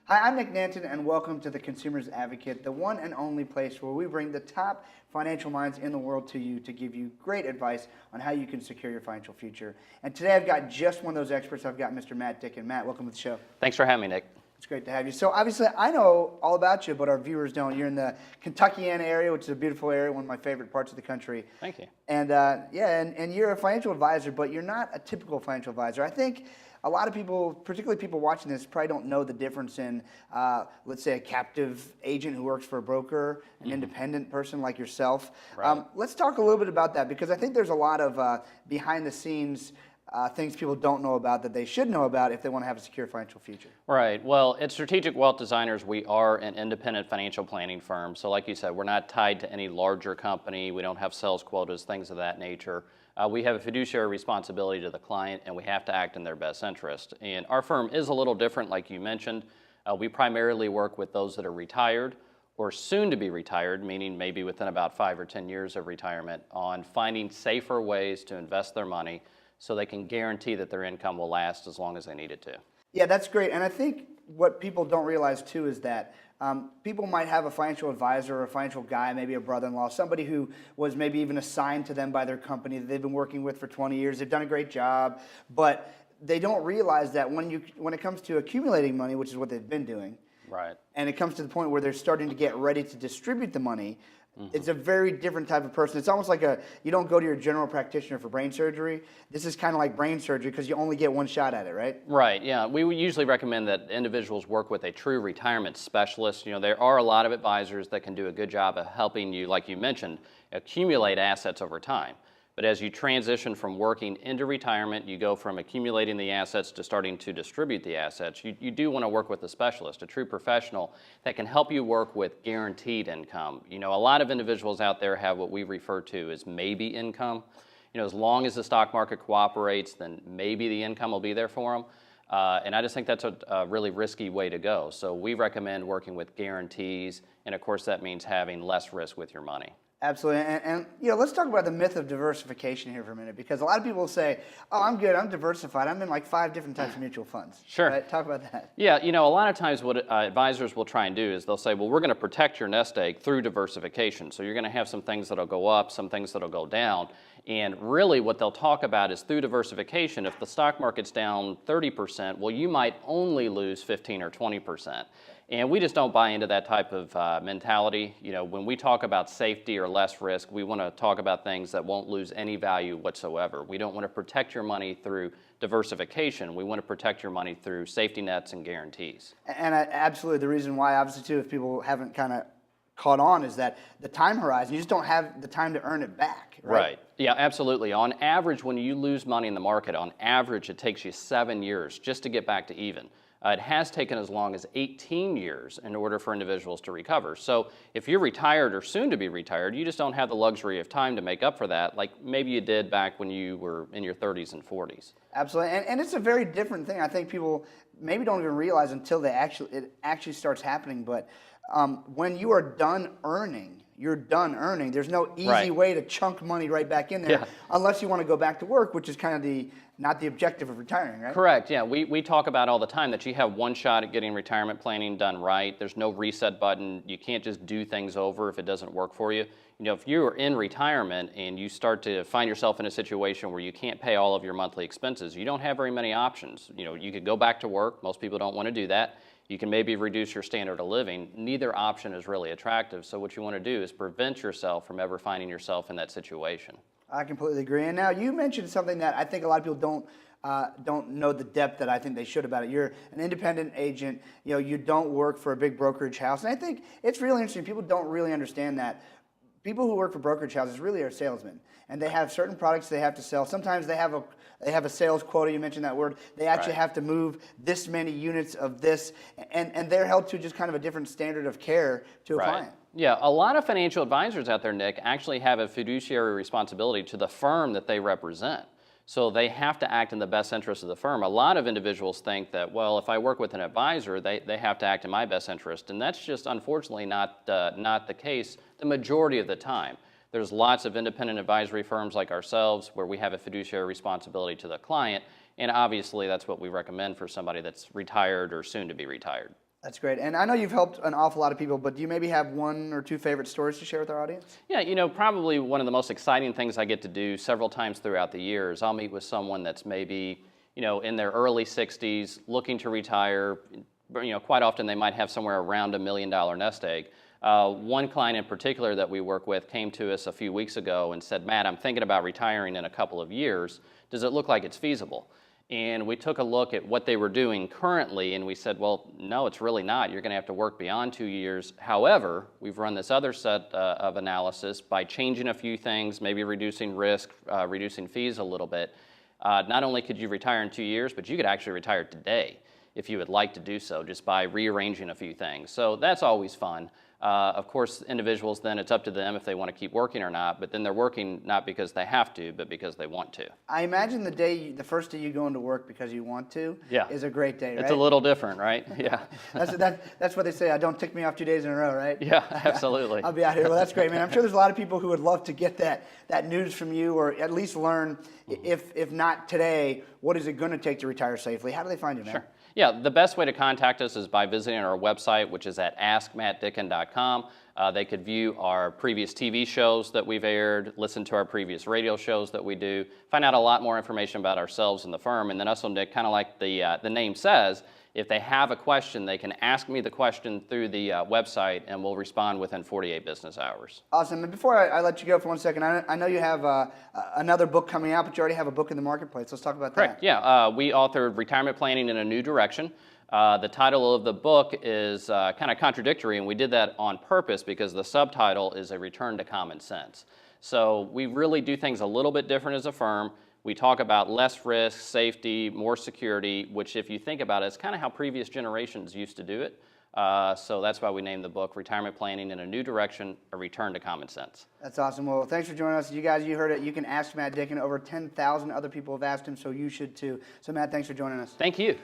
Hi, I'm Nick Nanton, and welcome to the Consumer's Advocate, the one and only place where we bring the top financial minds in the world to you to give you great advice on how you can secure your financial future. And today I've got just one of those experts. I've got Mr. Matt Dicken. Matt, welcome to the show. Thanks for having me, Nick. It's great to have you. So obviously I know all about you, but our viewers don't. You're in the Kentuckiana area, which is a beautiful area, one of my favorite parts of the country. Thank you. And and you're a financial advisor, but you're not a typical financial advisor. I think a lot of people, particularly people watching this, probably don't know the difference in, let's say, a captive agent who works for a broker, an independent person like yourself. Right. Let's talk a little bit about that, because I think there's a lot of behind-the-scenes things people don't know about that they should know about if they want to have a secure financial future. Right. Well, at Strategic Wealth Designers, we are an independent financial planning firm. So like you said, we're not tied to any larger company. We don't have sales quotas, things of that nature. We have a fiduciary responsibility to the client, and we have to act in their best interest. And our firm is a little different, like you mentioned. We primarily work with those that are retired or soon to be retired, meaning maybe within about 5 or 10 years of retirement, on finding safer ways to invest their money so they can guarantee that their income will last as long as they need it to. Yeah, that's great. And I think what people don't realize too is that people might have a financial advisor or a financial guy, maybe a brother-in-law, somebody who was maybe even assigned to them by their company that they've been working with for 20 years. They've done a great job, but they don't realize that when it comes to accumulating money, which is what they've been doing, right, and it comes to the point where they're starting to get ready to distribute the money, it's a very different type of person. It's almost like you don't go to your general practitioner for brain surgery. This is kind of like brain surgery because you only get one shot at it, right? Right, yeah. We would usually recommend that individuals work with a true retirement specialist. You know, there are a lot of advisors that can do a good job of helping you, like you mentioned, accumulate assets over time. But as you transition from working into retirement, you go from accumulating the assets to starting to distribute the assets. You do want to work with a specialist, a true professional that can help you work with guaranteed income. You know, a lot of individuals out there have what we refer to as maybe income. You know, as long as the stock market cooperates, then maybe the income will be there for them. And I just think that's a really risky way to go. So we recommend working with guarantees, and of course that means having less risk with your money. Absolutely, and you know, let's talk about the myth of diversification here for a minute, because a lot of people say, "Oh, I'm good, I'm diversified. I'm in like 5 different types of mutual funds." Sure. Right? Talk about that. Yeah, you know, a lot of times what advisors will try and do is they'll say, well, we're going to protect your nest egg through diversification. So you're going to have some things that'll go up, some things that'll go down. And really what they'll talk about is through diversification, if the stock market's down 30%, well, you might only lose 15 or 20%. And we just don't buy into that type of mentality. You know, when we talk about safety or less risk, we want to talk about things that won't lose any value whatsoever. We don't want to protect your money through diversification. We want to protect your money through safety nets and guarantees. And absolutely, the reason why, obviously, too, if people haven't kind of caught on, is that the time horizon, you just don't have the time to earn it back, right? Right. Yeah, absolutely. On average, when you lose money in the market, on average, it takes you 7 years just to get back to even. It has taken as long as 18 years in order for individuals to recover. So if you're retired or soon to be retired, you just don't have the luxury of time to make up for that like maybe you did back when you were in your 30s and 40s. Absolutely, and it's a very different thing. I think people maybe don't even realize until it actually starts happening, but when you are done earning, you're done earning. There's no easy way to chunk money right back in there unless you want to go back to work, which is kind of not the objective of retiring, right? Correct, yeah. We talk about all the time that you have one shot at getting retirement planning done right. There's no reset button. You can't just do things over if it doesn't work for you. You know, if you're in retirement and you start to find yourself in a situation where you can't pay all of your monthly expenses, you don't have very many options. You know, you could go back to work. Most people don't want to do that. You can maybe reduce your standard of living. Neither option is really attractive. So what you want to do is prevent yourself from ever finding yourself in that situation. I completely agree. And now you mentioned something that I think a lot of people don't know the depth that I think they should about it. You're an independent agent. You know, you don't work for a big brokerage house. And I think it's really interesting. People don't really understand that. People who work for brokerage houses really are salesmen, and they have certain products they have to sell. Sometimes they have a sales quota. You mentioned that word. They actually have to move this many units of this, and they're held to just kind of a different standard of care to a client. Yeah, a lot of financial advisors out there, Nick, actually have a fiduciary responsibility to the firm that they represent. So they have to act in the best interest of the firm. A lot of individuals think that, well, if I work with an advisor, they have to act in my best interest. And that's just unfortunately not the case the majority of the time. There's lots of independent advisory firms like ourselves where we have a fiduciary responsibility to the client. And obviously that's what we recommend for somebody that's retired or soon to be retired. That's great. And I know you've helped an awful lot of people, but do you maybe have one or two favorite stories to share with our audience? Yeah, probably one of the most exciting things I get to do several times throughout the year is I'll meet with someone that's maybe, in their early 60s, looking to retire. Quite often they might have somewhere around $1 million nest egg. One client in particular that we work with came to us a few weeks ago and said, Matt, I'm thinking about retiring in a couple of years. Does it look like it's feasible? And we took a look at what they were doing currently, and we said, well, no, it's really not. You're going to have to work beyond 2 years. However, we've run this other set of analysis by changing a few things, maybe reducing risk, reducing fees a little bit. Not only could you retire in 2 years, but you could actually retire today if you would like to do so, just by rearranging a few things. So that's always fun. Of course, individuals, then it's up to them if they want to keep working or not, but then they're working not because they have to, but because they want to. I imagine the first day you go into work because you want to is a great day, right? It's a little different, right? Yeah. That's what they say, don't tick me off 2 days in a row, right? Yeah, absolutely. I'll be out here. Well, that's great, man. I'm sure there's a lot of people who would love to get that news from you, or at least learn, if not today, what is it going to take to retire safely? How do they find you, man? Sure. Yeah, the best way to contact us is by visiting our website, which is at askmattdicken.com. They could view our previous TV shows that we've aired, listen to our previous radio shows that we do, find out a lot more information about ourselves and the firm. And then also, Nick, kind of like the name says, if they have a question, they can ask me the question through the website, and we'll respond within 48 business hours. Awesome. And before I let you go for 1 second, I know you have another book coming out, but you already have a book in the marketplace. Let's talk about that. Correct. Yeah. We authored Retirement Planning in a New Direction. The title of the book is kind of contradictory, and we did that on purpose because the subtitle is A Return to Common Sense. So we really do things a little bit different as a firm. We talk about less risk, safety, more security, which if you think about it, is kind of how previous generations used to do it. So that's why we named the book Retirement Planning in a New Direction, A Return to Common Sense. That's awesome. Well, thanks for joining us. You guys, you heard it. You can ask Matt Dicken. Over 10,000 other people have asked him, so you should too. So Matt, thanks for joining us. Thank you.